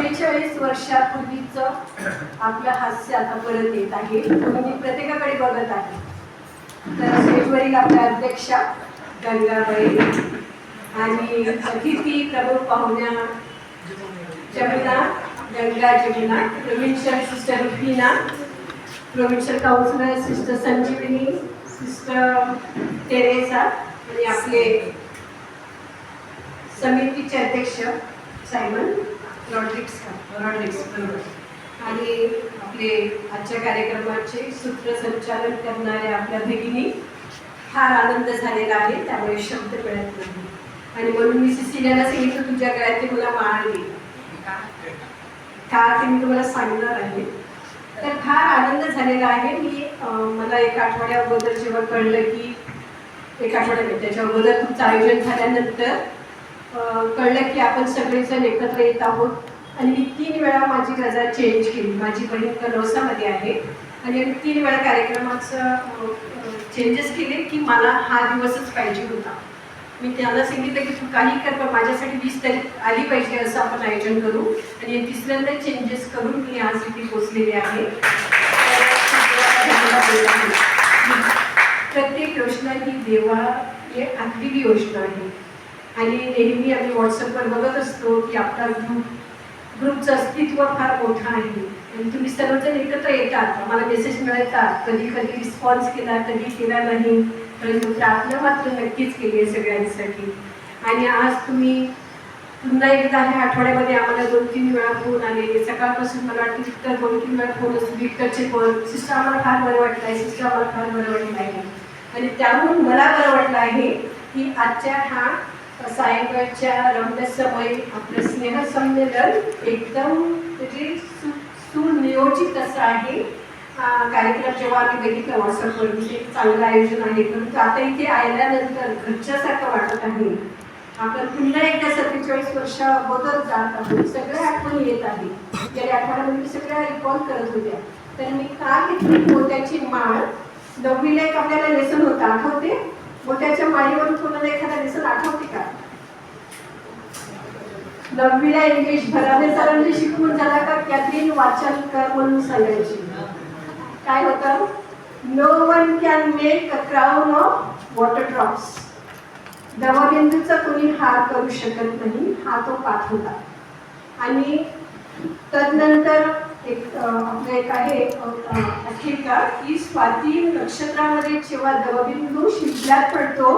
45 वर्षापूर्वीचं आपलं हास्य आता परत येत आहे. तुम्ही प्रत्येकाकडे बघत आहे. तर स्टेजवरील आपल्या अध्यक्षा गंगाबाई आणि अतिथी प्रमुख पाहुण्या Jamuna, Jamuna, provincial sister Rufina, provincial councillor sister Sanjivani, sister Teresa आणि आपले समितीचे अध्यक्ष सायमन रॉड्रिक्स बरोबर आणि आपले आजच्या कार्यक्रमाचे सूत्रसंचालन करणाऱ्या आपल्या भगिनी. फार आनंद झालेला आहे, त्यामुळे शब्द कळत नाही आणि म्हणून मी सिसिलियाला सांगितलं तुझ्या गळ्यात मला माळ दे का ते मी तुम्हाला सांगणार आहे. तर फार आनंद झालेला आहे. मला एक आठवड्या अगोदर जेव्हा कळलं की एक आठवड्या त्याच्या अगोदर तुमचं आयोजन झाल्यानंतर कळलं की आपण सगळेजण एकत्र येत आहोत आणि मी 3 वेळा माझी रजा चेंज केली. माझी बहीण कनौसामध्ये आहे आणि आम्ही 3 वेळा कार्यक्रमाचं चेंजेस केले की मला हा दिवसच पाहिजे होता. मी त्यांना सांगितलं की तू काही कर पण माझ्यासाठी 20 तारीख आली पाहिजे असं आपण आयोजन करू आणि 3ऱ्यांदा चेंजेस करून मी आज इथे पोचलेले आहे. प्रत्येक योजना ही देवा हे आखलेली योजना आहे आणि नेहमी आम्ही व्हॉट्सअपवर बघत असतो की आपला ग्रुपचं अस्तित्व फार मोठं आहे आणि तुम्ही सर्वजण एकत्र येतात. आम्हाला मेसेज मिळतात, कधी कधी रिस्पॉन्स केला, कधी केला नाही, परंतु प्रार्थना मात्र नक्कीच केली आहे सगळ्यांसाठी. आणि आज तुम्ही पुन्हा एकदा ह्या आठवड्यामध्ये आम्हाला 2-3 वेळा फोन आले. सकाळपासून मला वाटतं विक्टर 2-3 वेळा फोन असतो. विक्टरचे फोन, सिस्टर आम्हाला फार बरं वाटलं आहे, सिस्टर आम्हाला फार बरं वाटलं आहे. आणि त्याहून मला बरं वाटलं आहे की आजच्या हा सायंकाळच्या रम्यसमयी आपलं स्नेहसंमेलन एकदम म्हणजे सुनियोजित असं आहे. कार्यक्रम जेव्हा आम्ही बघितलं व्हॉट्सअपवर एक चांगलं आयोजन आहे, परंतु आता इथे आल्यानंतर घरच्यासारखं वाटत आहे. आपण पुन्हा एकदा 47 वर्ष अगोदर जात आहोत. सगळ्या आठवणी येत आहे. गेल्या आठवड्यामध्ये मी सगळ्या रिकॉल करत होत्या. तर मी का घेतली मोत्याची माळ. 9वीला एक आपल्याला लेसन होतं, आठवते? मोत्याच्या माळीवरून कोणाला एखादा लेसन आठवते का? 9वीला इंग्लिश भराने सरांनी शिकवून झाला का कॅथरीन वाचन कर म्हणून सांगायची. काय होतं? No one can make a crown of water drops. दवबिंदूचा कोणी हार करू शकत नाही, हा तो पाठ होता. आणि तदनंतर आपलं एक आहे आठवका की स्वाती नक्षत्रामध्ये जेव्हा दवबिंदू शिंपल्यात पडतो,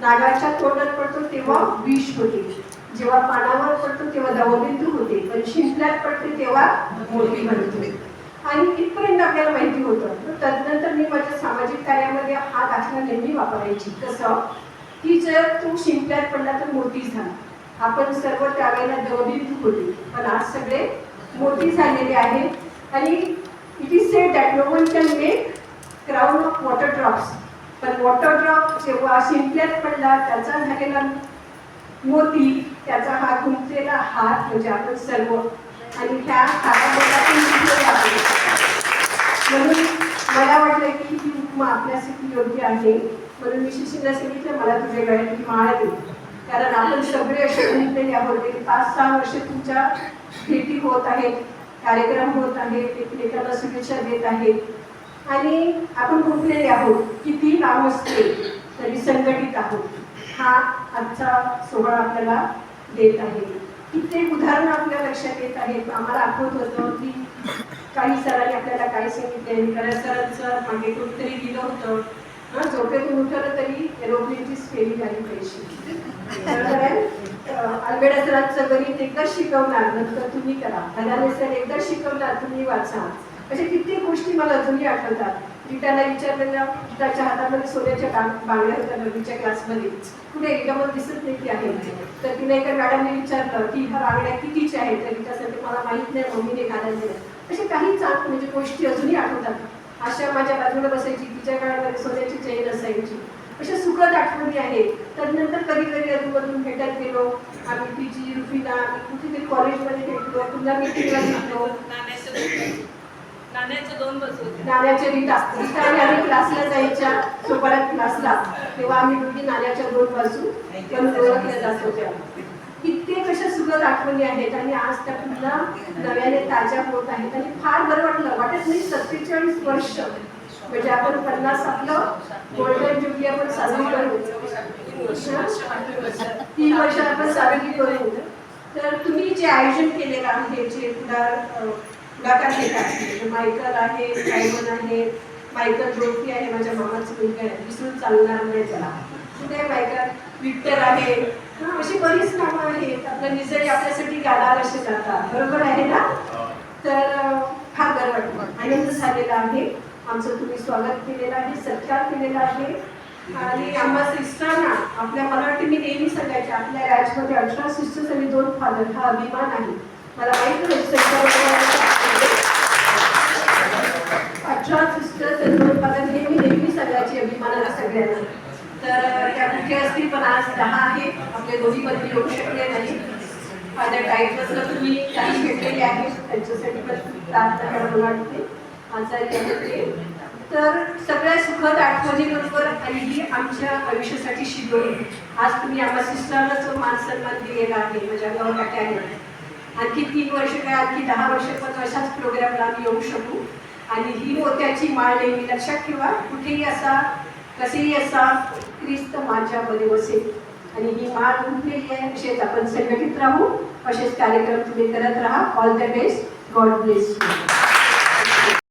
नागाच्या तोंडात पडतो तेव्हा विष होते, जेव्हा पानावर पडतो तेव्हा दवबिंदू होते, पण शिंपल्यात पडते तेव्हा मोती बनते. आणि इथपर्यंत आपल्याला माहिती होतं. तदनंतर मी माझ्या सामाजिक कार्यामध्ये हा दाखला नेहमी वापरायची. कसं की जर तू शिंपल्यात पडला तर मोती झाला. आपण सर्व त्यावेळेला दवबिंदू होते, पण आज सगळे मोती झालेले आहेत. आणि it is said that no one can make crown of water drops. पण वॉटर ड्रॉप जेव्हा शिंपल्यात पडला त्याचा झालेला मोती, त्याचा हा गुंतलेला हात म्हणजे आपण सर्व आणि ह्या हातामध्ये आपण जिंकले आहे. म्हणून मला वाटलं की ही उपमा आपल्यासाठी योग्य आहे. म्हणून मी शिशीला सांगितलं मला तुझ्या गळ्यात माळ दे, कारण आपण सगळे असे गुंतलेले आहोत. 5-6 वर्ष तुमच्या भेटी होत आहेत, कार्यक्रम होत आहेत, एकमेकांना शुभेच्छा देत आहेत आणि आपण गुंतलेले आहोत. किती काम असते तरी संघटित आहोत. हा आजचा सोहळा आपल्याला देत आहे. कित्येक उदाहरणं आपल्या लक्षात येत आहेत. आम्हाला आठवत होतं की काही सरांनी आपल्याला काय सांगितले. करत सरांचं मागे कुठेतरी दिलं होतं, झोपेतून उठवलं तरी एरोप्लेनची स्पेलिंग आली पाहिजे. बरोबर आहे. अल्बेडा सरांचं गणित एकदा शिकवणार नंतर तुम्ही करा. भदाने सर एकदा शिकवणार तुम्ही वाचा. अशा कित्येक गोष्टी मला अजूनही आठवतात. रीटाला विचारलेल्या, रीटाच्या हातामध्ये सोन्याच्या बांगड्या होत्या 9वीच्या क्लासमध्ये. कुठे एकदमच दिसत नाही की आहे. तर तिने एका मॅडमने विचारलं की ह्या बांगड्या कितीच्या आहेत. तर रीटासाठी मला माहीत नाही, मम्मीने घालायला दिल्या. अशा काही म्हणजे गोष्टी अजूनही आठवतात. आशा माझ्या बाजूला बसायची, तिच्या काळामध्ये सोन्याची चैन असायची. अशा सुखद आठवणी आहेत. त्यानंतर कधी कधी अजूनमधून भेटत गेलो आम्ही. पीजी रुफीना कुठेतरी कॉलेजमध्ये भेटलो, पुन्हा मीटिंगला भेटलो. नाण्याच्या रीटा आणि आम्ही क्लासला जायच्या सोपाऱ्यात क्लासला, तेव्हा आम्ही दोघी नाण्याच्या 2 बाजू ओळखल्या जात होत्या. कित्येक अशा अशा सुखद आठवणी आहेत आणि आज त्या पुन्हा नव्याने ताज्या होत आहेत आणि फार बरं वाटत नाही 47 वर्ष म्हणजे आपण 50 आपलं गोल्डन जुबली आपण साजरी करू 3 वर्ष आपण साजरी करू. तर तुम्ही जे आयोजन केलेलं आहे जे पुढाकार घेत आहे मायकल आहे, सायमन आहे, मायकल जोडपी आहे, माझ्या मामाचं मुलगा आहे, विसरून चालणार नाही त्याला ते मायकल, विक्टर आहे, अशी बरीच नावं आहेत. आपलं निसर्ग आपल्यासाठी गाणार असे जातात, बरोबर आहे ना. तर फार बरं वाटतं, आनंद झालेला आहे. आमचं तुम्ही स्वागत केलेलं आहे, सत्कार केलेला आहे. आणि आम्हा सिस्टरना आपल्या मला वाटतं मी नेहमी सांगायचे आपल्या राज्यामध्ये 18 सिस्टर्स आणि 2 फादर हा अभिमान आहे. मला माहित नाही 18 सिस्टर्स आणि 2 फादर हे मी नेहमी सांगायचे अभिमानाला सगळ्यांना. तर त्या मुख्य असतील पण आज 10 आहे आपले दोन्ही बंदी येऊ शकले नाही. फादर टाईटला तुम्ही काही भेटलेले आहेत त्यांच्यासाठी पण प्रार्थना करायला वाटते. आचार्य आहेत ते. तर सगळ्या सुखद आठवणीबरोबर आणि ही आमच्या आयुष्यासाठी शिकवली. आज तुम्ही आम्हा सिस्टरला जो मान सन्मान दिलेला आहे माझ्या गावाकाट्याने आणखी 3 वर्ष काय आणखी 10 वर्ष पण अशाच प्रोग्रामला आम्ही येऊ शकू. आणि ही मोत्याची माळ नेहमी लक्षात ठेवा, कुठेही असा कसेही असा ख्रिस्त माझ्यामध्ये बसेल. आणि ही माळ उठलेली आहे असेच आपण संघटित राहू, असेच कार्यक्रम तुम्ही करत राहा. All the best, God bless you.